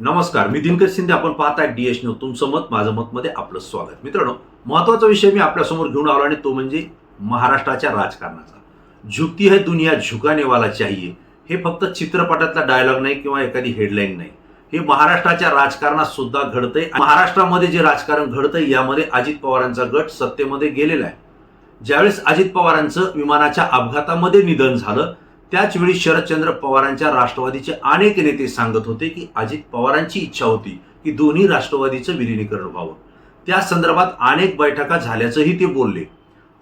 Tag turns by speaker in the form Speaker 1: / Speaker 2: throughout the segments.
Speaker 1: नमस्कार, मी दिनकर शिंदे. आपण पाहताय डीएस न्यूज. तुमचं मत माझं मत मध्ये आपलं स्वागत. मित्रांनो, महत्वाचा विषय मी आपल्यासमोर घेऊन आलो आणि तो म्हणजे महाराष्ट्राच्या राजकारणाचा. झुकती है दुनिया झुकाने वाला चाहिए हे फक्त चित्रपटातला डायलॉग नाही किंवा एखादी हेडलाईन नाही. हे महाराष्ट्राच्या राजकारणात सुद्धा घडतंय. महाराष्ट्रामध्ये जे राजकारण घडतंय यामध्ये अजित पवारांचा गट सत्तेमध्ये गेलेला आहे. ज्यावेळेस अजित पवारांचं विमानाच्या अपघातामध्ये निधन झालं त्याच वेळी शरदचंद्र पवारांच्या राष्ट्रवादीचे अनेक नेते सांगत होते की अजित पवारांची इच्छा होती की दोन्ही राष्ट्रवादीचं विलिनीकरण व्हावं. त्या संदर्भात अनेक बैठका झाल्याचंही ते बोलले.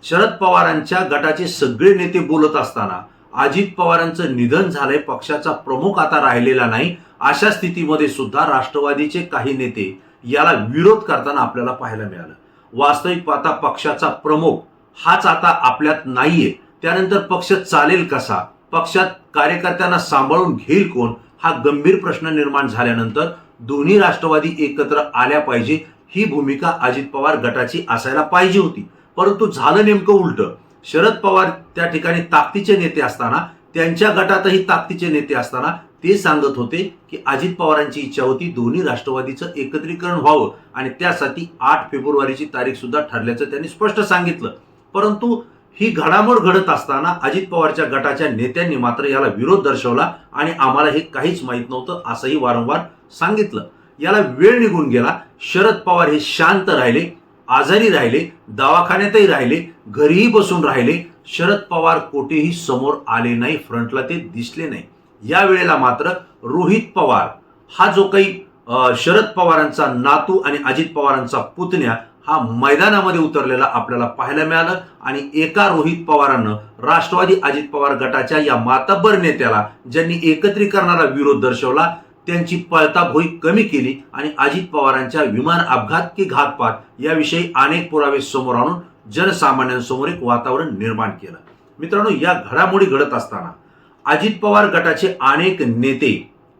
Speaker 1: शरद पवारांच्या गटाचे सगळे नेते बोलत असताना अजित पवारांचं निधन झालंय, पक्षाचा प्रमुख आता राहिलेला नाही, अशा स्थितीमध्ये सुद्धा राष्ट्रवादीचे काही नेते याला विरोध करताना आपल्याला पाहायला मिळालं. वास्तविक पाहता पक्षाचा प्रमुख हाच आता आपल्यात नाहीये. त्यानंतर पक्ष चालेल कसा, पक्षात कार्यकर्त्यांना सांभाळून घेईल कोण, हा गंभीर प्रश्न निर्माण झाल्यानंतर दोन्ही राष्ट्रवादी एकत्र आल्या पाहिजे ही भूमिका अजित पवार गटाची असायला पाहिजे होती. परंतु झालं नेमकं उलट. शरद पवार त्या ठिकाणी ताकदीचे नेते असताना, त्यांच्या गटातही ताकदीचे नेते असताना ते सांगत होते की अजित पवारांची इच्छा होती दोन्ही राष्ट्रवादीचं एकत्रीकरण व्हावं आणि त्यासाठी 8 फेब्रुवारीची तारीख सुद्धा ठरल्याचं त्यांनी स्पष्ट सांगितलं. परंतु ही घडामोड घडत असताना अजित पवारच्या गटाच्या नेत्यांनी मात्र याला विरोध दर्शवला आणि आम्हाला हे काहीच माहीत नव्हतं असंही वारंवार सांगितलं. याला वेळ निघून गेला. शरद पवार हे शांत राहिले, आजारी राहिले, दवाखान्यातही राहिले, घरीही बसून राहिले. शरद पवार कोठेही समोर आले नाही, फ्रंटला ते दिसले नाही. या वेळेला मात्र रोहित पवार हा जो काही शरद पवारांचा नातू आणि अजित पवारांचा पुतण्या हा मैदानामध्ये उतरलेला आपल्याला पाहायला मिळालं आणि एका रोहित पवारांनं राष्ट्रवादी अजित पवार गटाच्या या मातब्बर नेत्याला, ज्यांनी एकत्रीकरणाला विरोध दर्शवला, त्यांची पळताभोई कमी केली आणि अजित पवारांच्या विमान अपघात की घातपात याविषयी अनेक पुरावे समोर आणून जनसामान्यांसमोर एक वातावरण निर्माण केलं. मित्रांनो, या घडामोडी घडत असताना अजित पवार गटाचे अनेक नेते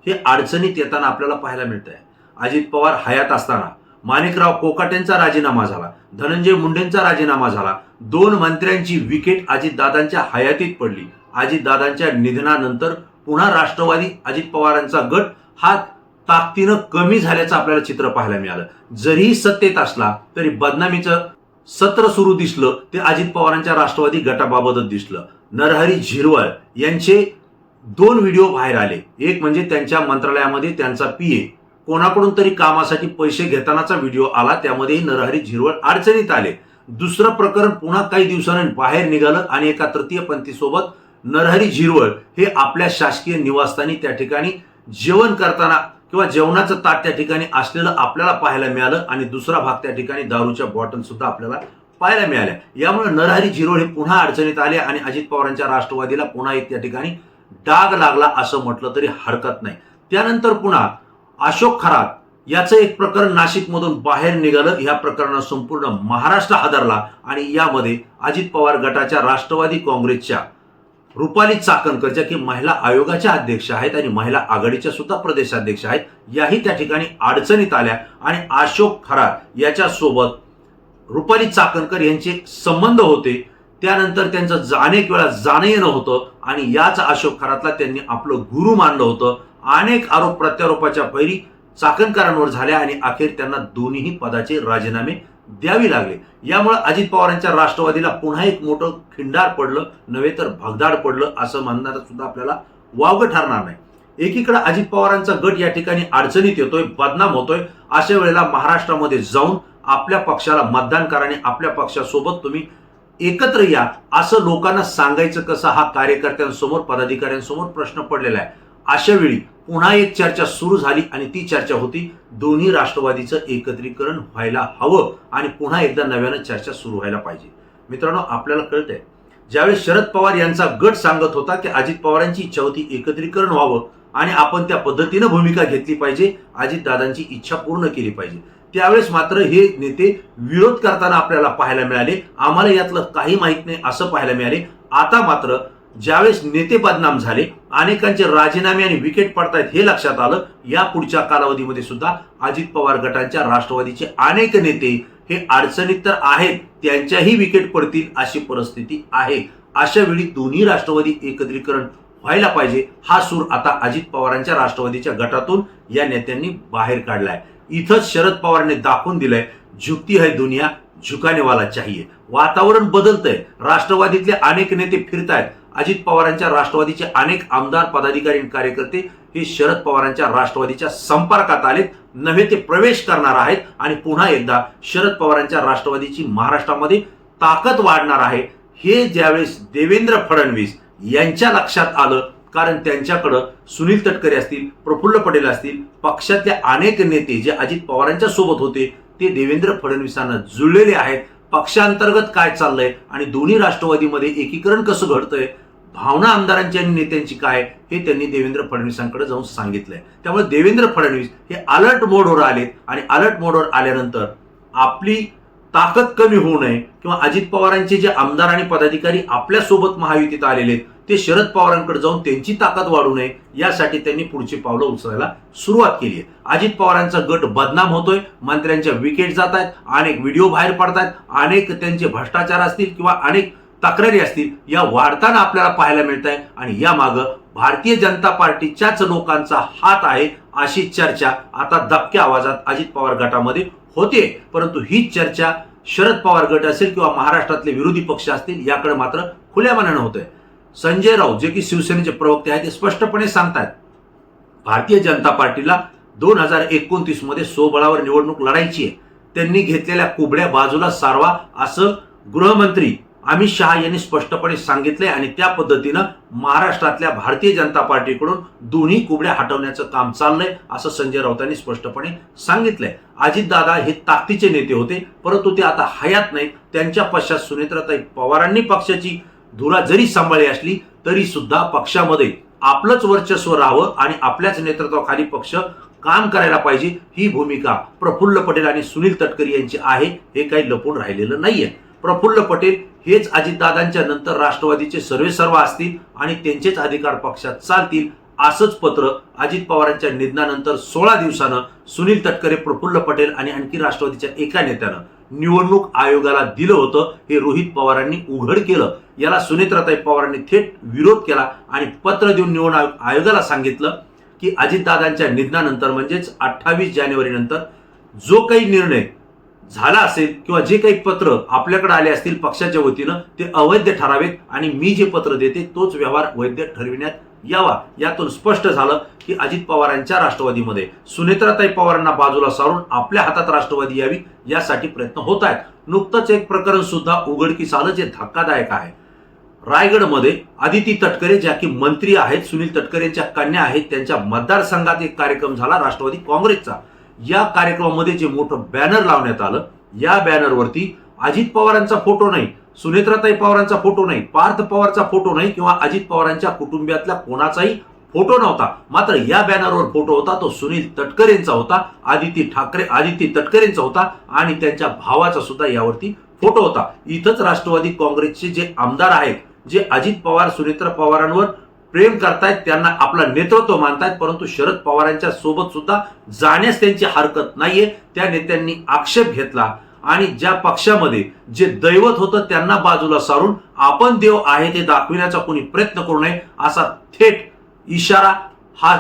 Speaker 1: हे अडचणीत येताना आपल्याला पाहायला मिळत आहे. अजित पवार हयात असताना माणिकराव कोकाटेंचा राजीनामा झाला, धनंजय मुंडेंचा राजीनामा झाला, 2 मंत्र्यांची विकेट अजितदादांच्या हयातीत पडली. अजितदादांच्या निधनानंतर पुन्हा राष्ट्रवादी अजित पवारांचा गट हा ताकदीनं कमी झाल्याचं आपल्याला चित्र पाहायला मिळालं. जरीही सत्तेत असला तरी बदनामीचं सत्र सुरू दिसलं ते अजित पवारांच्या राष्ट्रवादी गटाबाबतच दिसलं. नरहरी झिरवळ यांचे 2 व्हिडिओ बाहेर आले. एक म्हणजे त्यांच्या मंत्रालयामध्ये त्यांचा पीए कोणाकडून तरी कामासाठी पैसे घेतानाचा व्हिडिओ आला, त्यामध्ये नरहरी झिरवळ अडचणीत आले. दुसरं प्रकरण पुन्हा काही दिवसांनी बाहेर निघालं आणि एका तृतीयपंथी सोबत नरहरी झिरवळ हे आपल्या शासकीय निवासस्थानी त्या ठिकाणी जेवण करताना किंवा जेवणाचं ताट त्या ठिकाणी असलेलं आपल्याला पाहायला मिळालं आणि दुसरा भाग त्या ठिकाणी दारूच्या बॉटल सुद्धा आपल्याला पाहायला मिळाल्या. यामुळे नरहरी झिरवळ हे पुन्हा अडचणीत आले आणि अजित पवारांच्या राष्ट्रवादीला पुन्हा एक त्या ठिकाणी डाग लागला असं म्हटलं तरी हरकत नाही. त्यानंतर पुन्हा अशोक खरात याचं एक प्रकरण नाशिकमधून बाहेर निघालं. या प्रकरणात संपूर्ण महाराष्ट्र हादरला आणि यामध्ये अजित पवार गटाच्या राष्ट्रवादी काँग्रेसच्या रुपाली चाकणकर, ज्या की महिला आयोगाच्या अध्यक्ष आहेत आणि महिला आघाडीच्या सुद्धा प्रदेशाध्यक्ष आहेत, याही त्या ठिकाणी अडचणीत आल्या आणि अशोक खरात याच्या सोबत रुपाली चाकणकर यांचे संबंध होते. त्यानंतर त्यांचं अनेक वेळा जाणं येणं होतं आणि याच अशोक खरातला त्यांनी आपलं गुरु मानलं होतं. अनेक आरोप प्रत्यारोपाच्या पैरी चाकणकरांवर झाल्या आणि अखेर त्यांना दोन्ही पदाचे राजीनामे द्यावी लागले. यामुळे अजित पवारांच्या राष्ट्रवादीला पुन्हा एक मोठं खिंडार पडलं, नव्हे तर भगदाड पडलं असं म्हणणारं सुद्धा आपल्याला वावगं ठरणार नाही. एकीकडे अजित पवारांचा गट या ठिकाणी अडचणीत येतोय, बदनाम होतोय. अशा वेळेला महाराष्ट्रामध्ये जाऊन आपल्या पक्षाला मतदान करा आणि आपल्या पक्षासोबत तुम्ही एकत्र या असं लोकांना सांगायचं कसं, हा कार्यकर्त्यांसमोर पदाधिकाऱ्यांसमोर प्रश्न पडलेला आहे. अशा वेळी पुन्हा एक चर्चा सुरू झाली आणि ती चर्चा होती दोन्ही राष्ट्रवादीचं एकत्रीकरण व्हायला हवं आणि पुन्हा एकदा नव्यानं चर्चा सुरू व्हायला पाहिजे. मित्रांनो, आपल्याला कळतंय ज्यावेळेस शरद पवार यांचा गट सांगत होता की अजित पवारांची इच्छा होती एकत्रीकरण व्हावं आणि आपण त्या पद्धतीनं भूमिका घेतली पाहिजे, अजितदादांची इच्छा पूर्ण केली पाहिजे, त्यावेळेस मात्र हे नेते विरोध करताना आपल्याला पाहायला मिळाले. आम्हाला यातलं काही माहित नाही असं पाहायला मिळाले. आता मात्र ज्यावेळेस नेते बदनाम झाले, अनेकांचे राजीनामे आणि विकेट पडतायत हे लक्षात आलं, या पुढच्या कालावधीमध्ये सुद्धा अजित पवार गटाच्या राष्ट्रवादीचे अनेक नेते हे अडचणीत तर आहेत, त्यांच्याही विकेट पडतील अशी परिस्थिती आहे. अशा वेळी दोन्ही राष्ट्रवादी एकत्रीकरण व्हायला पाहिजे हा सूर आता अजित पवारांच्या राष्ट्रवादीच्या गटातून या नेत्यांनी बाहेर काढलाय. इथंच शरद पवारांनी दाखवून दिलंय झुकती है दुनिया झुकाने वाला चाहिए. वातावरण बदलतंय. राष्ट्रवादीतले अनेक नेते फिरतायत. अजित पवारांच्या राष्ट्रवादीचे अनेक आमदार पदाधिकारी आणि कार्यकर्ते हे शरद पवारांच्या राष्ट्रवादीच्या संपर्कात आलेत, नव्हे ते प्रवेश करणार आहेत आणि पुन्हा एकदा शरद पवारांच्या राष्ट्रवादीची महाराष्ट्रामध्ये ताकद वाढणार आहे. हे ज्यावेळेस देवेंद्र फडणवीस यांच्या लक्षात आलं, कारण त्यांच्याकडं सुनील तटकरे असतील, प्रफुल्ल पटेल असतील, पक्षातले अनेक नेते जे अजित पवारांच्या सोबत होते ते देवेंद्र फडणवीसांना जुळलेले आहेत. पक्षांतर्गत काय चाललंय आणि दोन्ही राष्ट्रवादीमध्ये एकीकरण कसं घडतंय, भावना आमदारांची आणि नेत्यांची काय, हे त्यांनी देवेंद्र फडणवीसांकडे जाऊन सांगितलंय. त्यामुळे देवेंद्र फडणवीस हे अलर्ट मोडवर आलेत आणि अलर्ट मोडवर आल्यानंतर आपली ताकद कमी होऊ नये किंवा अजित पवारांचे जे आमदार आणि पदाधिकारी आपल्या सोबत महायुतीत आलेले ते शरद पवारांकडे जाऊन त्यांची ताकद वाढू नये यासाठी त्यांनी पुढची पावलं उचलायला सुरुवात केली आहे. अजित पवारांचा गट बदनाम होतोय, मंत्र्यांच्या विकेट जात आहेत, अनेक व्हिडिओ बाहेर पडतात, अनेक त्यांचे भ्रष्टाचार असतील किंवा अनेक तक्रारी असतील या वाढताना आपल्याला पाहायला मिळत आहे. आणि या मागं भारतीय जनता पार्टीच्याच लोकांचा हात आहे अशी चर्चा आता दबक्या आवाजात अजित पवार गटामध्ये होते. परंतु ही चर्चा शरद पवार गट असेल किंवा महाराष्ट्रातले विरोधी पक्ष असतील याकडे मात्र खुल्या मनानं होतंय. संजय राऊत जे की शिवसेनेचे प्रवक्ते आहेत ते स्पष्टपणे सांगतात भारतीय जनता पार्टीला 2029 मध्ये स्वबळावर निवडणूक लढायची आहे. त्यांनी घेतलेल्या कुबड्या बाजूला सारवा असं गृहमंत्री अमित शहा यांनी स्पष्टपणे सांगितले आणि त्या पद्धतीनं महाराष्ट्रातल्या भारतीय जनता पार्टीकडून दोन्ही कुबड्या हटवण्याचं काम चाललंय असं संजय राऊतांनी स्पष्टपणे सांगितलंय. अजितदादा हे ताकदीचे नेते होते, परंतु ते आता हयात नाहीत. त्यांच्या पश्चात सुनेत्राताई पवारांनी पक्षाची धुरा जरी सांभाळली असली तरी सुद्धा पक्षामध्ये आपलंच वर्चस्व राहावं आणि आपल्याच नेतृत्वाखाली पक्ष काम करायला पाहिजे ही भूमिका प्रफुल्ल पटेल आणि सुनील तटकरे यांची आहे. हे काही लपून राहिलेलं नाहीये. प्रफुल्ल पटेल हेच अजितदादांच्या नंतर राष्ट्रवादीचे सर्वेसर्वा असतील आणि त्यांचेच अधिकार पक्षात चालतील असंच पत्र अजित पवारांच्या निधनानंतर 16 दिवसानं सुनील तटकरे, प्रफुल्ल पटेल आणि आणखी राष्ट्रवादीच्या एका नेत्यानं निवडणूक आयोगाला दिलं होतं. हे रोहित पवारांनी उघड केलं. याला सुनेत्राताई पवारांनी थेट विरोध केला आणि पत्र देऊन निवडणूक आयोगाला सांगितलं की अजितदादांच्या निधनानंतर म्हणजेच 28 जानेवारी नंतर जो काही निर्णय झाला असेल किंवा जे काही पत्र आपल्याकडे आले असतील पक्षाच्या वतीनं ते अवैध ठरावेत आणि मी जे पत्र देते तोच व्यवहार वैध ठरविण्यात यावा. यातून स्पष्ट झालं की अजित पवारांच्या राष्ट्रवादीमध्ये सुनेत्राताई पवारांना बाजूला सारून आपल्या हातात राष्ट्रवादी यावी यासाठी प्रयत्न होत आहेत. नुकतंच एक प्रकरण सुद्धा उघडकीस आलं जे धक्कादायक आहे. रायगडमध्ये आदिती तटकरे ज्या की मंत्री आहेत, सुनील तटकरेंच्या कन्या आहेत, त्यांच्या मतदारसंघात एक कार्यक्रम झाला राष्ट्रवादी काँग्रेसचा. या कार्यक्रमामध्ये जे मोठं बॅनर लावण्यात आलं या बॅनरवरती अजित पवारांचा फोटो नाही, सुनेत्राताई पवारांचा फोटो नाही, पार्थ पवारचा फोटो नाही किंवा अजित पवारांच्या कुटुंबियातल्या कोणाचाही फोटो नव्हता. मात्र या बॅनरवर फोटो होता तो सुनील तटकरेंचा होता, आदिती तटकरेंचा होता आणि त्यांच्या भावाचा सुद्धा यावरती फोटो होता. इथंच राष्ट्रवादी काँग्रेसचे जे आमदार आहेत जे अजित पवार सुनेत्रा पवारांवर प्रेम करतायत, त्यांना आपला नेतृत्व मानतायत, परंतु शरद पवारांच्या सोबत सुद्धा जाण्यास त्यांची हरकत नाहीये. त्या नेत्यांनी आक्षेप घेतला आणि ज्या पक्षामध्ये जे दैवत होतं त्यांना बाजूला सारून आपण देव आहे ते दाखविण्याचा कोणी प्रयत्न करू नये असा थेट इशारा हा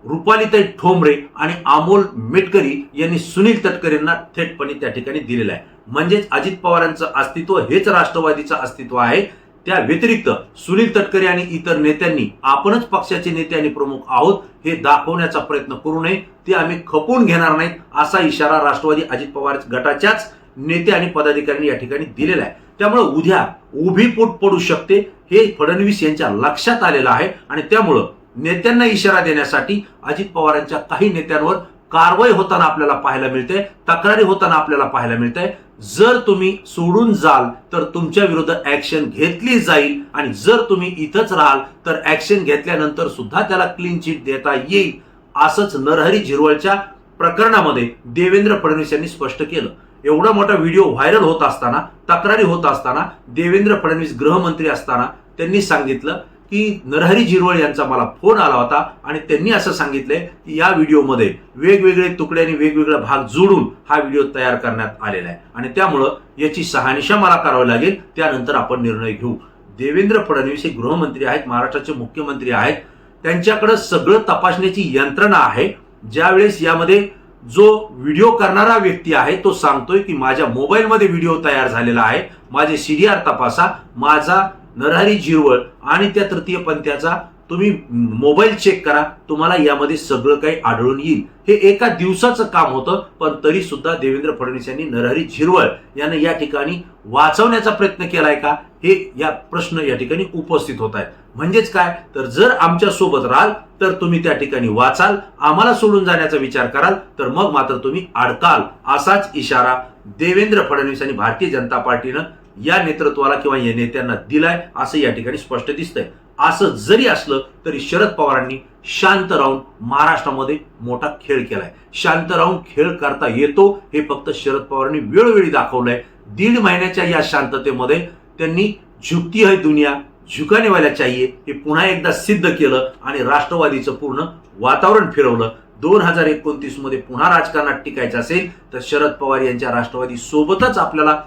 Speaker 1: रुपालीताई ठोंबरे आणि अमोल मेटकरी यांनी सुनील तटकरेंना थेटपणे त्या ठिकाणी दिलेला आहे. म्हणजेच अजित पवारांचं अस्तित्व हेच राष्ट्रवादीचं अस्तित्व आहे. त्या व्यतिरिक्त सुनील तटकरे आणि इतर नेत्यांनी आपणच पक्षाचे नेते आणि प्रमुख आहोत हे दाखवण्याचा प्रयत्न करू नये, ते आम्ही खपवून घेणार नाहीत असा इशारा राष्ट्रवादी अजित पवार गटाच्याच नेते आणि पदाधिकाऱ्यांनी या ठिकाणी दिलेला आहे. त्यामुळे उद्या उभी पोट पडू शकते हे फडणवीस यांच्या लक्षात आलेलं आहे आणि त्यामुळं नेत्यांना इशारा देण्यासाठी अजित पवारांच्या काही नेत्यांवर कारवाई होताना आपल्याला पाहायला मिळते, तक्रारी होताना आपल्याला पाहायला मिळते. जर तुम्ही सोडून जाल तर तुमच्या विरुद्ध ऍक्शन घेतली जाईल आणि जर तुम्ही इथंच राहाल तर ऍक्शन घेतल्यानंतर सुद्धा त्याला क्लीन चिट देता येईल असंच नरहरी झिरवळच्या प्रकरणामध्ये देवेंद्र फडणवीस यांनी स्पष्ट केलं. एवढा मोठा व्हिडिओ व्हायरल होत असताना, तक्रारी होत असताना, देवेंद्र फडणवीस गृहमंत्री असताना त्यांनी सांगितलं की नरहरी झिरवळ यांचा मला फोन आला होता आणि त्यांनी असं सांगितलंय की या व्हिडिओमध्ये वेगवेगळे तुकडे आणि वेगवेगळे भाग जोडून हा व्हिडिओ तयार करण्यात आलेला आहे आणि त्यामुळं याची शहानिशा मला करावी लागेल, त्यानंतर आपण निर्णय घेऊ. देवेंद्र फडणवीस हे गृहमंत्री आहेत, महाराष्ट्राचे मुख्यमंत्री आहेत, त्यांच्याकडे सगळं तपासण्याची यंत्रणा आहे. ज्यावेळेस यामध्ये जो व्हिडिओ करणारा व्यक्ती आहे तो सांगतोय की माझ्या मोबाईलमध्ये व्हिडिओ तयार झालेला आहे, माझे CDR तपासा, माझा नरहरी झिरवळ आणि त्या तृतीय पंथाचा तुम्ही मोबाईल चेक करा, तुम्हाला यामध्ये सगळं काही आढळून येईल. हे एका दिवसाचं काम होतं, पण तरी सुद्धा देवेंद्र फडणवीस यांनी नरहरी झिरवळ यांना या ठिकाणी वाचवण्याचा प्रयत्न केलाय का, हे या प्रश्न या ठिकाणी उपस्थित होत आहेत. म्हणजेच काय, तर जर आमच्या सोबत राहाल तर तुम्ही त्या ठिकाणी वाचाल, आम्हाला सोडून जाण्याचा विचार कराल तर मग मात्र तुम्ही अडकाल, असाच इशारा देवेंद्र फडणवीस आणि भारतीय जनता पार्टीनं या नेतृत्वाला किंवा या नेत्यांना दिलाय, असं या ठिकाणी स्पष्ट दिसतंय. असं जरी असलं तरी शरद पवारांनी शांत राहून महाराष्ट्रामध्ये मोठा खेळ केलाय. शांत राहून खेळ करता येतो हे फक्त शरद पवारांनी वेळोवेळी दाखवलंय. 1.5 महिन्याच्या या शांततेमध्ये त्यांनी झुकती है दुनिया झुकाने वाला चाहिए हे पुन्हा एकदा सिद्ध केलं आणि राष्ट्रवादीचं पूर्ण वातावरण फिरवलं. 2029 मध्ये पुन्हा राजकारणात टिकायचं असेल तर शरद पवार यांच्या राष्ट्रवादी सोबतच आपल्याला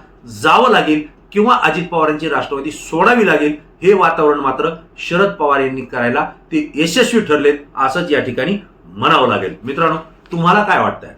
Speaker 1: जावं लागेल किंवा अजित पवारांची राष्ट्रवादी सोडावी लागेल. हे वातावरण मात्र शरद पवार यांनी करायला ते यशस्वी ठरलेत असंच या ठिकाणी म्हणावं लागेल. मित्रांनो, तुम्हाला काय वाटतंय?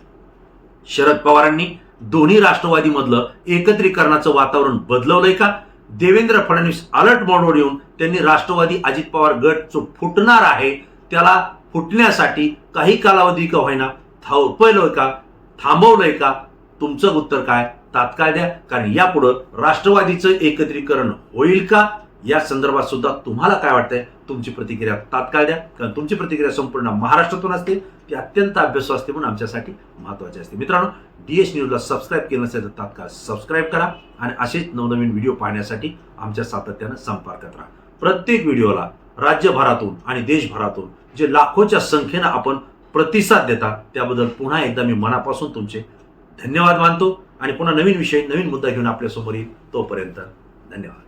Speaker 1: शरद पवारांनी दोन्ही राष्ट्रवादीमधलं एकत्रीकरणाचं वातावरण बदलवलंय का? देवेंद्र फडणवीस अलर्ट मोडवर येऊन त्यांनी राष्ट्रवादी अजित पवार गट जो फुटणार आहे त्याला फुटण्यासाठी काही कालावधी का होईना थांबवलंय का, थांबवलंय का? तुमचं उत्तर काय? तात्काळ द्या, कारण यापुढं राष्ट्रवादीचं एकत्रीकरण होईल का या संदर्भात सुद्धा तुम्हाला काय वाटतंय? तुमची प्रतिक्रिया तात्काळ द्या, कारण तुमची प्रतिक्रिया संपूर्ण महाराष्ट्रातून असते, ती अत्यंत अभ्यासू असते म्हणून आमच्यासाठी महत्त्वाची असते. मित्रांनो, DS न्यूजला सबस्क्राईब केलं नसेल तर तात्काळ सबस्क्राईब करा आणि असेच नवनवीन व्हिडिओ पाहण्यासाठी आमच्या सातत्यानं संपर्कात राहा. प्रत्येक व्हिडिओला राज्यभरातून आणि देशभरातून जे लाखोच्या संख्येनं आपण प्रतिसाद देता त्याबद्दल पुन्हा एकदा मी मनापासून तुमचे धन्यवाद मानतो आणि पुन्हा नवीन विषय नवीन मुद्दा घेऊन आपल्यासमोर येईल. तोपर्यंत धन्यवाद.